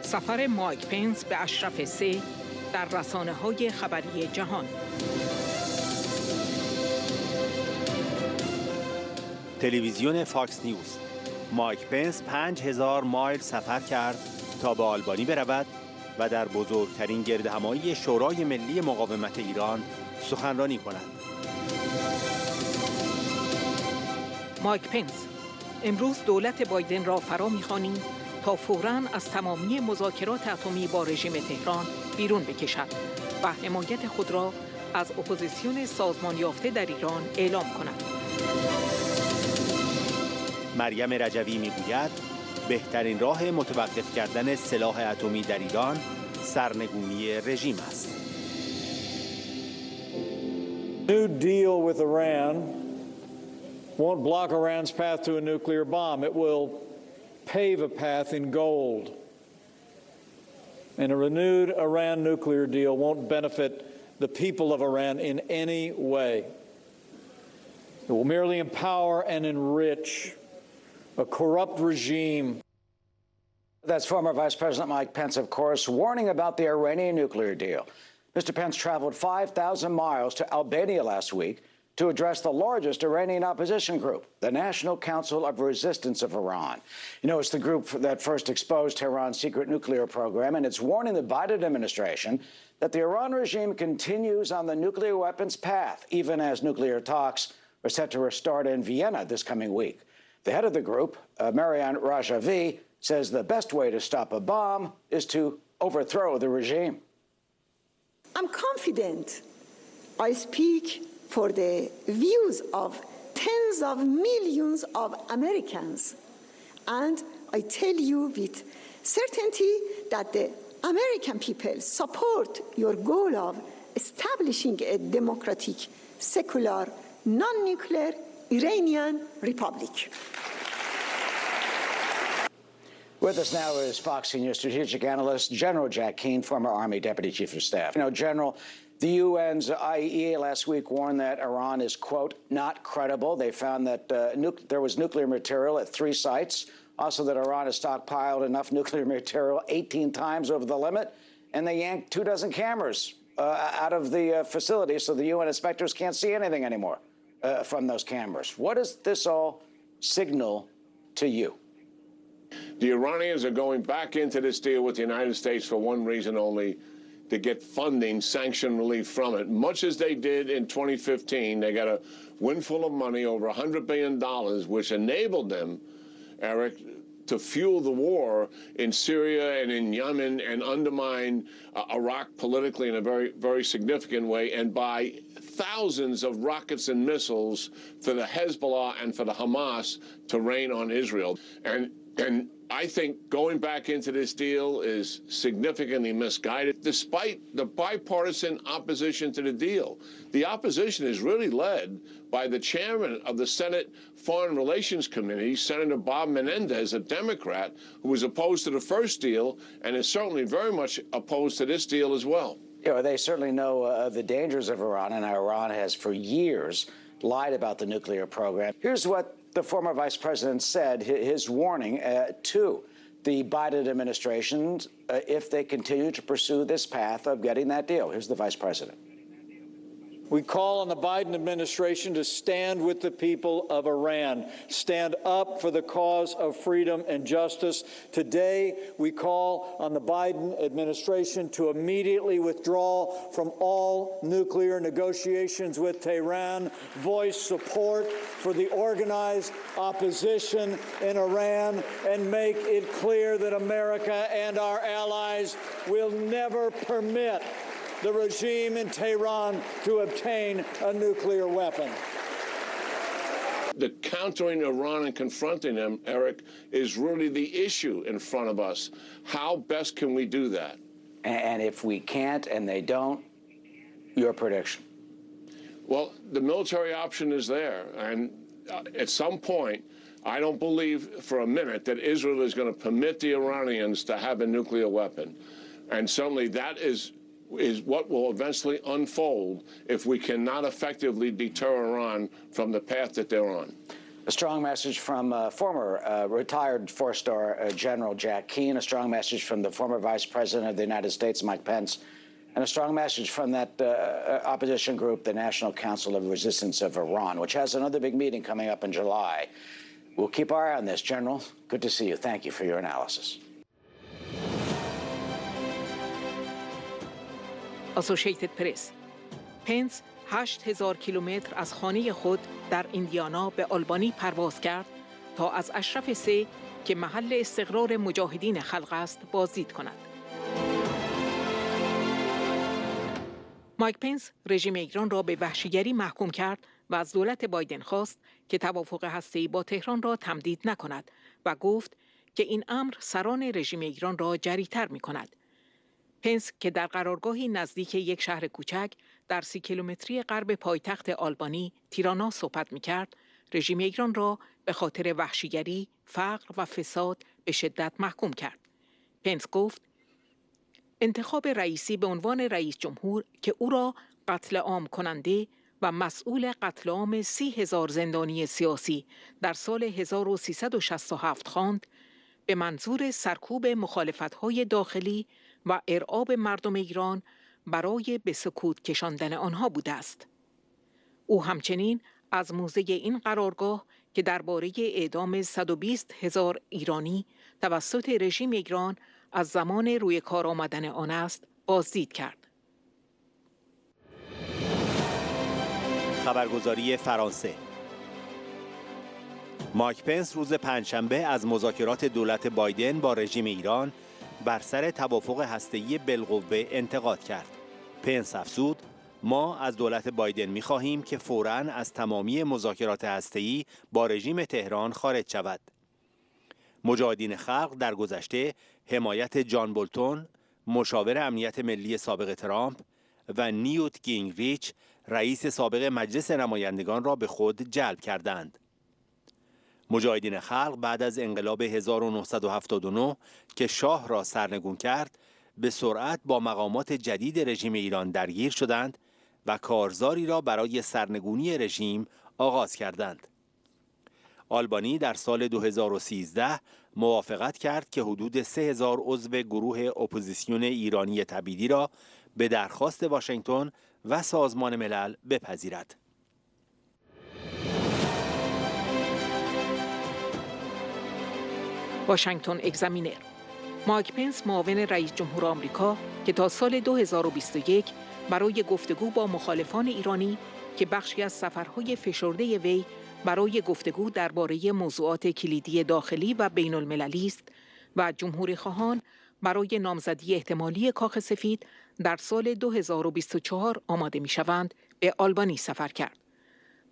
سفر مایک پنس به اشرف 3 در رسانه‌های خبری جهان. تلویزیون فاکس نیوز: مایک پنس 5000 مایل سفر کرد تا به آلبانی برود و در بزرگترین گردهمایی شورای ملی مقاومت ایران سخنرانی کند. مایک پنس: امروز دولت بایدن را فرا می‌خوانیم تا فوراً از تمامی مذاکرات اتمی با رژیم تهران بیرون بکشد و حمایت خود را از اپوزیسیون سازمان یافته در ایران اعلام کند. مریم رجوی میگوید بهترین راه متوقف کردن سلاح اتمی در ایران سرنگونی رژیم است. New deal with Iran won't block Iran's path to a nuclear bomb. It will pave a path in gold. And a renewed Iran nuclear deal won't benefit the people of Iran in any way. It will merely empower and enrich a corrupt regime. That's former Vice President Mike Pence, of course, warning about the Iranian nuclear deal. Mr. Pence traveled 5,000 miles to Albania last week to address the largest Iranian opposition group, the National Council of Resistance of Iran. You know, it's the group that first exposed Tehran's secret nuclear program, and it's warning the Biden administration that the Iran regime continues on the nuclear weapons path, even as nuclear talks are set to restart in Vienna this coming week. The head of the group, Meriem Rejui, says the best way to stop a bomb is to overthrow the regime. I'm confident I speak for the views of tens of millions of Americans. And I tell you with certainty that the American people support your goal of establishing a democratic, secular, non-nuclear Iranian republic. With us now is Fox Senior Strategic Analyst General Jack Keane, former Army Deputy Chief of Staff. You know, General, the UN's IAEA last week warned that Iran is, quote, not credible. They found that there was nuclear material at 3 sites. Also that Iran has stockpiled enough nuclear material 18 times over the limit. And they yanked 24 cameras out of the facility so the UN inspectors can't see anything anymore from those cameras. What does this all signal to you? The Iranians are going back into this deal with the United States for one reason only: to get funding, sanction relief from it. Much as they did in 2015, they got a windfall of money, over $100 billion, which enabled them, Eric, to fuel the war in Syria and in Yemen and undermine Iraq politically in a very, very significant way, and buy thousands of rockets and missiles for the Hezbollah and for the Hamas to rain on Israel. And I think going back into this deal is significantly misguided, despite the bipartisan opposition to the deal. The opposition is really led by the chairman of the Senate Foreign Relations Committee, Senator Bob Menendez, a Democrat, who was opposed to the first deal and is certainly very much opposed to this deal as well. Yeah, they certainly know the dangers of Iran, and Iran has for years lied about the nuclear program. Here's what the former vice president said, his warning to the Biden administration if they continue to pursue this path of getting that deal. Here's the vice president. We call on the Biden administration to stand with the people of Iran, stand up for the cause of freedom and justice. Today, we call on the Biden administration to immediately withdraw from all nuclear negotiations with Tehran, voice support for the organized opposition in Iran, and make it clear that America and our allies will never permit the regime in Tehran to obtain a nuclear weapon. The countering Iran and confronting them, Eric, is really the issue in front of us. How best can we do that? And if we can't and they don't, your prediction? Well, the military option is there. And at some point, I don't believe for a minute that Israel is going to permit the Iranians to have a nuclear weapon. And certainly that is what will eventually unfold if we cannot effectively deter Iran from the path that they're on. A strong message from former retired four-star General Jack Keane, a strong message from the former Vice President of the United States, Mike Pence, and a strong message from that opposition group, the National Council of Resistance of Iran, which has another big meeting coming up in July. We'll keep our eye on this, General. Good to see you. Thank you for your analysis. Associated Press. پنس 8,000 کیلومتر از خانه خود در ایندیانا به آلبانی پرواز کرد تا از اشرف 3 که محل استقرار مجاهدین خلق است بازدید کند. مایک پنس رژیم ایران را به وحشیگری محکوم کرد و از دولت بایدن خواست که توافق هسته‌ای با تهران را تمدید نکند و گفت که این امر سران رژیم ایران را جری‌تر می‌کند. پنس که در قرارگاهی نزدیک یک شهر کوچک در 30 کیلومتری غرب پایتخت آلبانی تیرانا صحبت می‌کرد، رژیم ایران را به خاطر وحشیگری، فقر و فساد به شدت محکوم کرد. پنس گفت انتخاب رئیسی به عنوان رئیس جمهور که او را قتل عام کننده و مسئول قتل عام 30,000 زندانی سیاسی در سال 1367 خواند، به منظور سرکوب مخالفت‌های داخلی و ارعاب مردم ایران برای به سکوت کشاندن آنها بوده است. او همچنین از موضع این قرارگاه که درباره اعدام 120,000 ایرانی توسط رژیم ایران از زمان روی کار آمدن آن است بازدید کرد. خبرگزاری فرانسه. مایک پنس روز پنجشنبه از مذاکرات دولت بایدن با رژیم ایران بر سر توافق هسته‌ای بالقوه انتقاد کرد. پنس افزود: ما از دولت بایدن می‌خواهیم که فوراً از تمامی مذاکرات هسته‌ای با رژیم تهران خارج شود. مجاهدین خلق در گذشته حمایت جان بولتون، مشاور امنیت ملی سابق ترامپ، و نیوت گینگریچ، رئیس سابق مجلس نمایندگان را به خود جلب کردند. مجاهدین خلق بعد از انقلاب 1979 که شاه را سرنگون کرد، به سرعت با مقامات جدید رژیم ایران درگیر شدند و کارزاری را برای سرنگونی رژیم آغاز کردند. آلبانی در سال 2013 موافقت کرد که حدود 3,000 عضو گروه اپوزیسیون ایرانی تبعیدی را به درخواست واشنگتن و سازمان ملل بپذیرد. واشنگتن اگزامینر. مایک پنس معاون رئیس جمهور آمریکا که تا سال 2021 برای گفتگو با مخالفان ایرانی که بخشی از سفرهای فشرده وی برای گفتگو درباره موضوعات کلیدی داخلی و بین المللی است و جمهوری خواهان برای نامزدی احتمالی کاخ سفید در سال 2024 آماده می شوند، به آلبانی سفر کرد.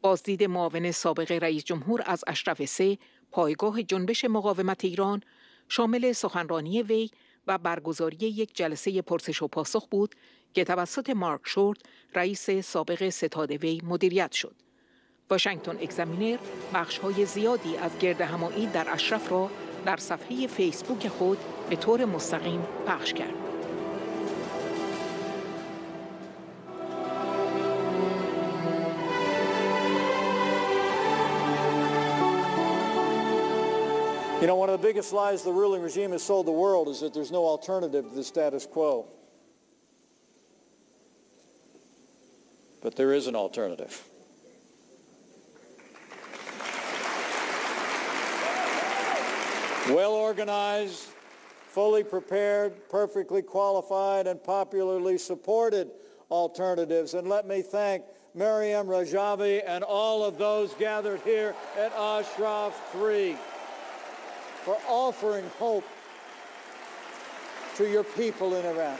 بازدید معاون سابق رئیس جمهور از اشرف 3 پایگاه جنبش مقاومت ایران شامل سخنرانی وی و برگزاری یک جلسه پرسش و پاسخ بود که توسط مارک شورت رئیس سابق ستاد وی مدیریت شد. واشنگتن اگزامینر بخش‌های زیادی از گردهمایی در اشرف را در صفحه فیسبوک خود به طور مستقیم پخش کرد. You know, one of the biggest lies the ruling regime has sold the world is that there's no alternative to the status quo. But there is an alternative. Well organized, fully prepared, perfectly qualified, and popularly supported alternatives. And let me thank Meriem, Rejui, and all of those gathered here at Ashraf 3 for offering hope to your people in Iran.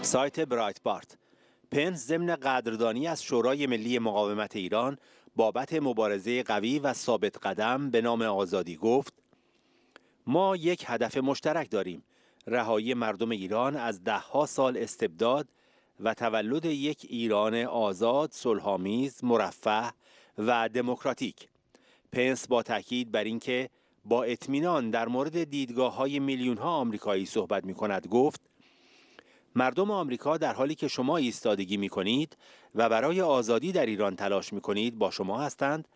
سایت برایتبارت. پنس ضمن قدردانی از شورای ملی مقاومت ایران بابت مبارزه قوی و ثابت قدم به نام آزادی گفت: ما یک هدف مشترک داریم، رهایی مردم ایران از 10 سال استبداد و تولد یک ایران آزاد، صلح‌آمیز، مرفه و دموکراتیک. پنس با تاکید بر اینکه با اطمینان در مورد دیدگاه‌های میلیون‌ها آمریکایی صحبت می‌کند گفت: مردم آمریکا در حالی که شما ایستادگی می‌کنید و برای آزادی در ایران تلاش می‌کنید با شما هستند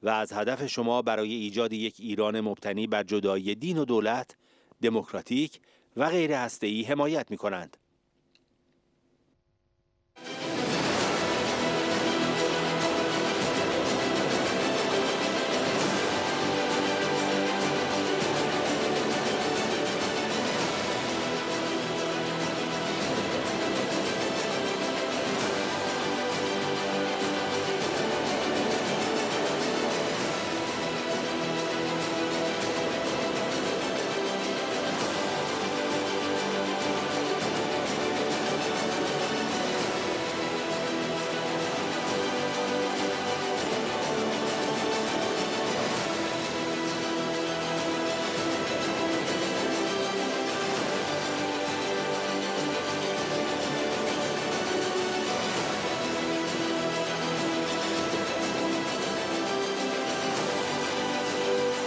و از هدف شما برای ایجاد یک ایران مبتنی بر جدایی دین و دولت، دموکراتیک و غیر هسته‌ای حمایت می‌کنند.